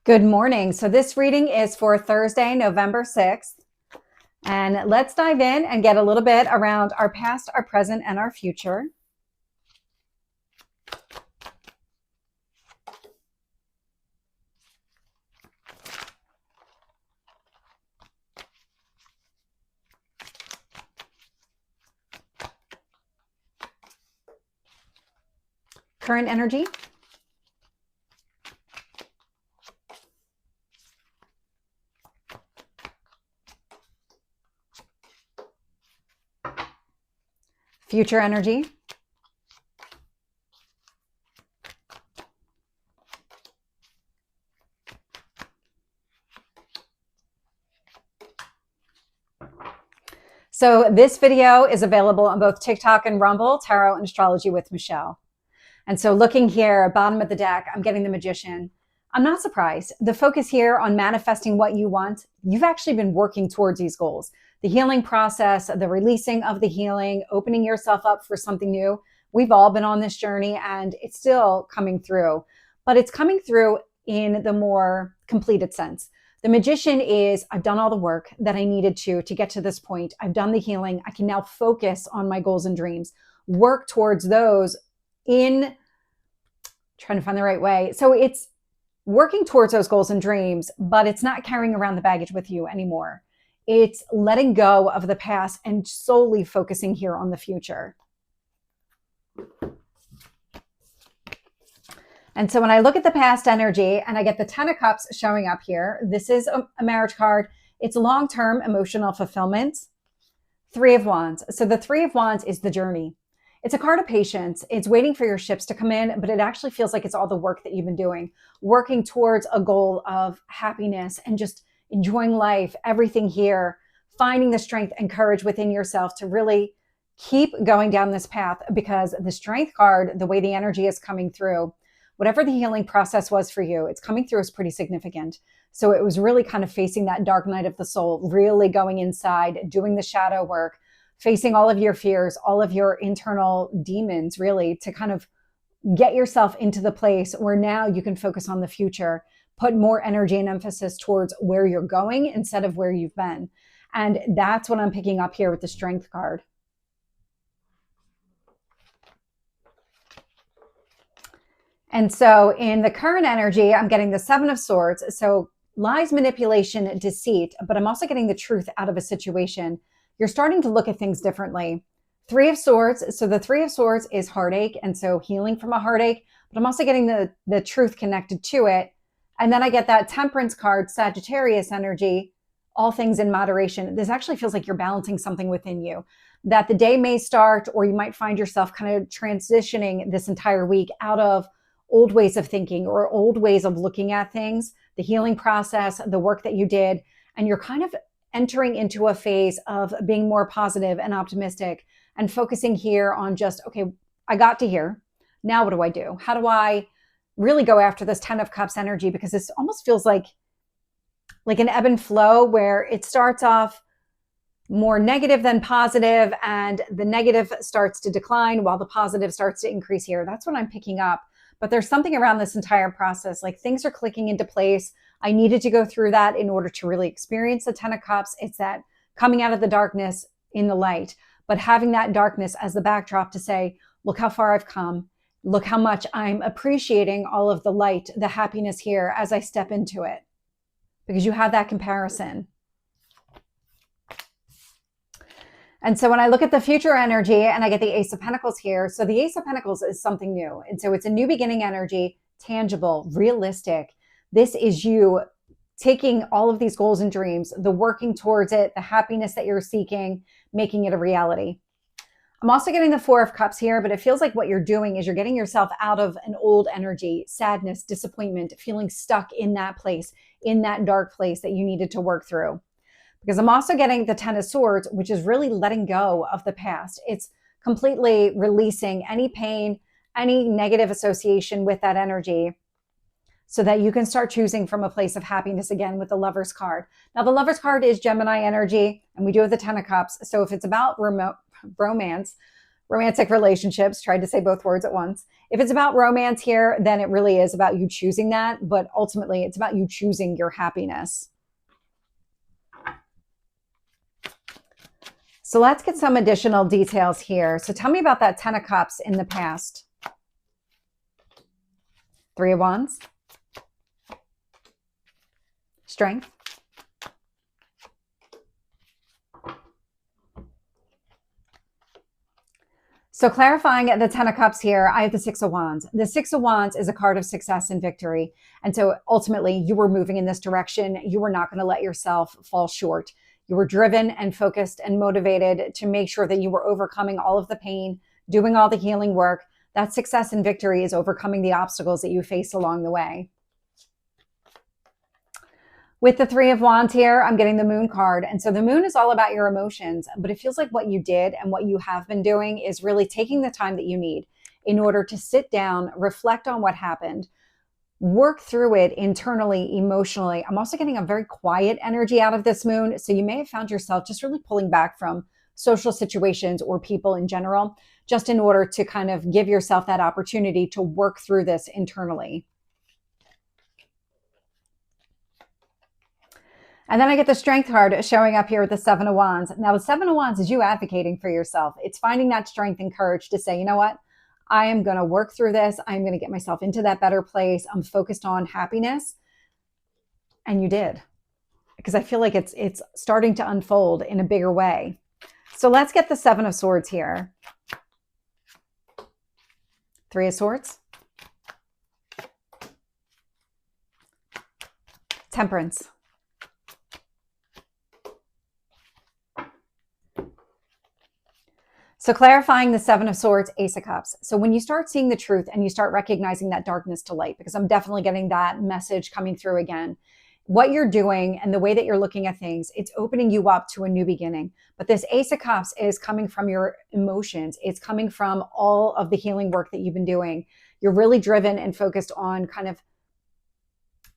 Good morning. So this reading is for Thursday, November 6th. And let's dive in and get a little bit around our past, our present, and our future. Current energy. Future energy. So this video is available on both TikTok and Rumble, Tarot and Astrology with Michelle. And so looking here, bottom of the deck, I'm getting the Magician. I'm not surprised. The focus here on manifesting what you want, you've actually been working towards these goals. The healing process, the releasing of the healing, opening yourself up for something new. We've all been on this journey and it's still coming through, but it's coming through in the more completed sense. The Magician is, I've done all the work that I needed to get to this point. I've done the healing. I can now focus on my goals and dreams, work towards those in trying to find the right way. So it's working towards those goals and dreams, but it's not carrying around the baggage with you anymore. It's letting go of the past and solely focusing here on the future. And so when I look at the past energy and I get the 10 of Cups showing up here, this is a marriage card. It's long-term emotional fulfillment. 3 of Wands. So the 3 of Wands is the journey. It's a card of patience. It's waiting for your ships to come in, but it actually feels like it's all the work that you've been doing, working towards a goal of happiness and just enjoying life, everything here, finding the strength and courage within yourself to really keep going down this path, because the Strength card, the way the energy is coming through, whatever the healing process was for you, it's coming through is pretty significant. So it was really kind of facing that dark night of the soul, really going inside, doing the shadow work, facing all of your fears, all of your internal demons, really, to kind of get yourself into the place where now you can focus on the future, put more energy and emphasis towards where you're going instead of where you've been. And that's what I'm picking up here with the Strength card. And so in the current energy, I'm getting the 7 of Swords. So lies, manipulation, deceit, but I'm also getting the truth out of a situation. You're starting to look at things differently. 3 of Swords. So the 3 of Swords is heartache. And so healing from a heartache, but I'm also getting the truth connected to it. And then I get that Temperance card, Sagittarius energy, all things in moderation. This actually feels like you're balancing something within you, that the day may start, or you might find yourself kind of transitioning this entire week out of old ways of thinking or old ways of looking at things, the healing process, the work that you did, and you're kind of entering into a phase of being more positive and optimistic and focusing here on just, okay, I got to here. Now what do I do? How do I really go after this 10 of Cups energy? Because this almost feels like an ebb and flow where it starts off more negative than positive and the negative starts to decline while the positive starts to increase here. That's what I'm picking up. But there's something around this entire process, like things are clicking into place. I needed to go through that in order to really experience the 10 of Cups. It's that coming out of the darkness in the light, but having that darkness as the backdrop to say, look how far I've come. Look how much I'm appreciating all of the light, the happiness here as I step into it, because you have that comparison. And so when I look at the future energy and I get the Ace of Pentacles here, so the Ace of Pentacles is something new. And so it's a new beginning energy, tangible, realistic. This is you taking all of these goals and dreams, the working towards it, the happiness that you're seeking, making it a reality. I'm also getting the 4 of Cups here, but it feels like what you're doing is you're getting yourself out of an old energy, sadness, disappointment, feeling stuck in that place, in that dark place that you needed to work through. Because I'm also getting the 10 of Swords, which is really letting go of the past. It's completely releasing any pain, any negative association with that energy, so that you can start choosing from a place of happiness again with the Lovers card. Now, the Lovers card is Gemini energy, and we do have the 10 of Cups. So if it's about romance, romantic relationships. Tried to say both words at once. If it's about romance here, then it really is about you choosing that. But ultimately, it's about you choosing your happiness. So let's get some additional details here. So tell me about that 10 of Cups in the past. 3 of Wands. Strength. So clarifying the 10 of Cups here, I have the 6 of Wands. The 6 of Wands is a card of success and victory. And so ultimately you were moving in this direction. You were not going to let yourself fall short. You were driven and focused and motivated to make sure that you were overcoming all of the pain, doing all the healing work. That success and victory is overcoming the obstacles that you face along the way. With the 3 of Wands here, I'm getting the Moon card. And so the Moon is all about your emotions, but it feels like what you did and what you have been doing is really taking the time that you need in order to sit down, reflect on what happened, work through it internally, emotionally. I'm also getting a very quiet energy out of this Moon. So you may have found yourself just really pulling back from social situations or people in general, just in order to kind of give yourself that opportunity to work through this internally. And then I get the Strength card showing up here with the 7 of Wands. Now, the 7 of Wands is you advocating for yourself. It's finding that strength and courage to say, you know what? I am going to work through this. I'm going to get myself into that better place. I'm focused on happiness. And you did. Because I feel like it's starting to unfold in a bigger way. So let's get the 7 of Swords here. 3 of Swords. Temperance. So clarifying the 7 of Swords, Ace of Cups. So when you start seeing the truth and you start recognizing that darkness to light, because I'm definitely getting that message coming through again, what you're doing and the way that you're looking at things, it's opening you up to a new beginning. But this Ace of Cups is coming from your emotions. It's coming from all of the healing work that you've been doing. You're really driven and focused on kind of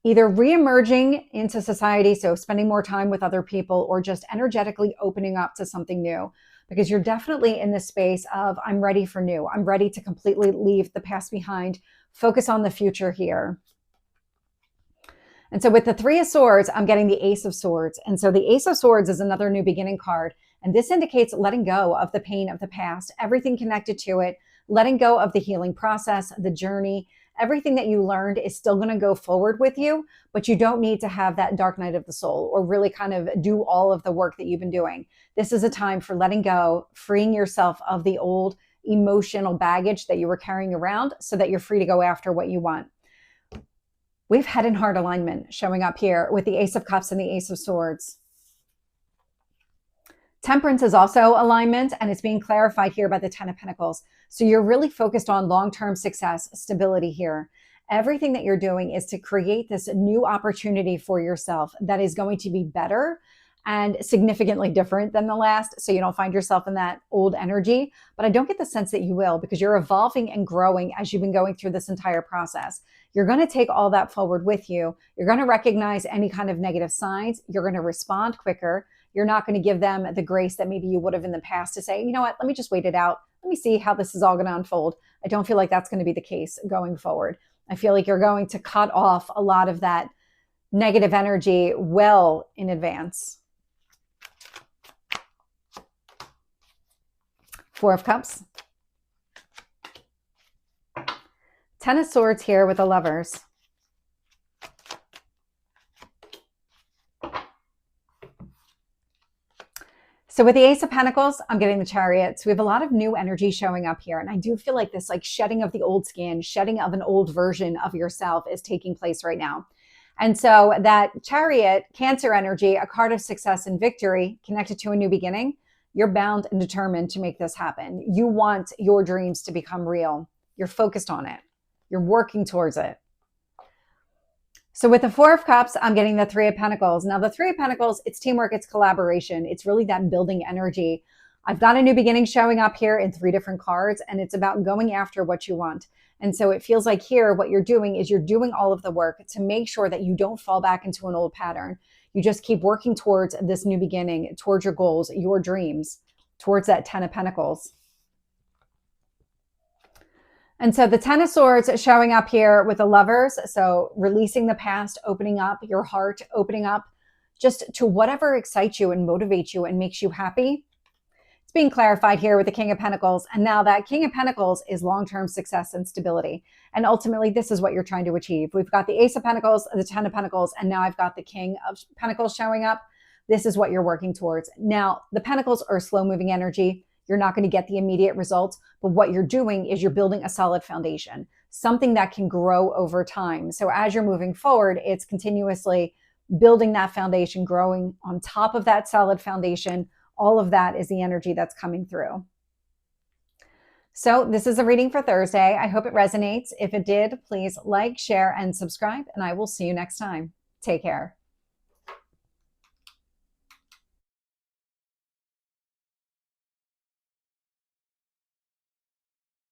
either re-emerging into society, so spending more time with other people, or just energetically opening up to something new. Because you're definitely in this space of, I'm ready for new. I'm ready to completely leave the past behind, focus on the future here. And so with the 3 of Swords, I'm getting the Ace of Swords. And so the Ace of Swords is another new beginning card. And this indicates letting go of the pain of the past, everything connected to it, letting go of the healing process, the journey. Everything that you learned is still going to go forward with you, but you don't need to have that dark night of the soul or really kind of do all of the work that you've been doing. This is a time for letting go, freeing yourself of the old emotional baggage that you were carrying around so that you're free to go after what you want. We have head and heart alignment showing up here with the Ace of Cups and the Ace of Swords. Temperance is also alignment, and it's being clarified here by the 10 of Pentacles. So you're really focused on long-term success, stability here. Everything that you're doing is to create this new opportunity for yourself that is going to be better and significantly different than the last, so you don't find yourself in that old energy. But I don't get the sense that you will, because you're evolving and growing as you've been going through this entire process. You're going to take all that forward with you. You're going to recognize any kind of negative signs. You're going to respond quicker. You're not going to give them the grace that maybe you would have in the past to say, you know what, let me just wait it out. Let me see how this is all going to unfold. I don't feel like that's going to be the case going forward. I feel like you're going to cut off a lot of that negative energy well in advance. 4 of Cups. 10 of Swords here with the Lovers. So with the Ace of Pentacles, I'm getting the Chariot. So we have a lot of new energy showing up here. And I do feel like this like shedding of the old skin, shedding of an old version of yourself is taking place right now. And so that Chariot, Cancer energy, a card of success and victory connected to a new beginning, you're bound and determined to make this happen. You want your dreams to become real. You're focused on it. You're working towards it. So with the 4 of Cups, I'm getting the 3 of Pentacles. Now the 3 of Pentacles, it's teamwork, it's collaboration. It's really that building energy. I've got a new beginning showing up here in 3 different cards, and it's about going after what you want. And so it feels like here, what you're doing is you're doing all of the work to make sure that you don't fall back into an old pattern. You just keep working towards this new beginning, towards your goals, your dreams, towards that 10 of Pentacles. And so the Ten of Swords showing up here with the Lovers. So releasing the past, opening up your heart, opening up just to whatever excites you and motivates you and makes you happy. It's being clarified here with the King of Pentacles. And now that King of Pentacles is long-term success and stability. And ultimately, this is what you're trying to achieve. We've got the Ace of Pentacles, the Ten of Pentacles, and now I've got the King of Pentacles showing up. This is what you're working towards. Now, the Pentacles are slow-moving energy. You're not going to get the immediate results, but what you're doing is you're building a solid foundation, something that can grow over time. So as you're moving forward, it's continuously building that foundation, growing on top of that solid foundation. All of that is the energy that's coming through. So this is a reading for Thursday. I hope it resonates. If it did, please like, share, and subscribe, and I will see you next time. Take care.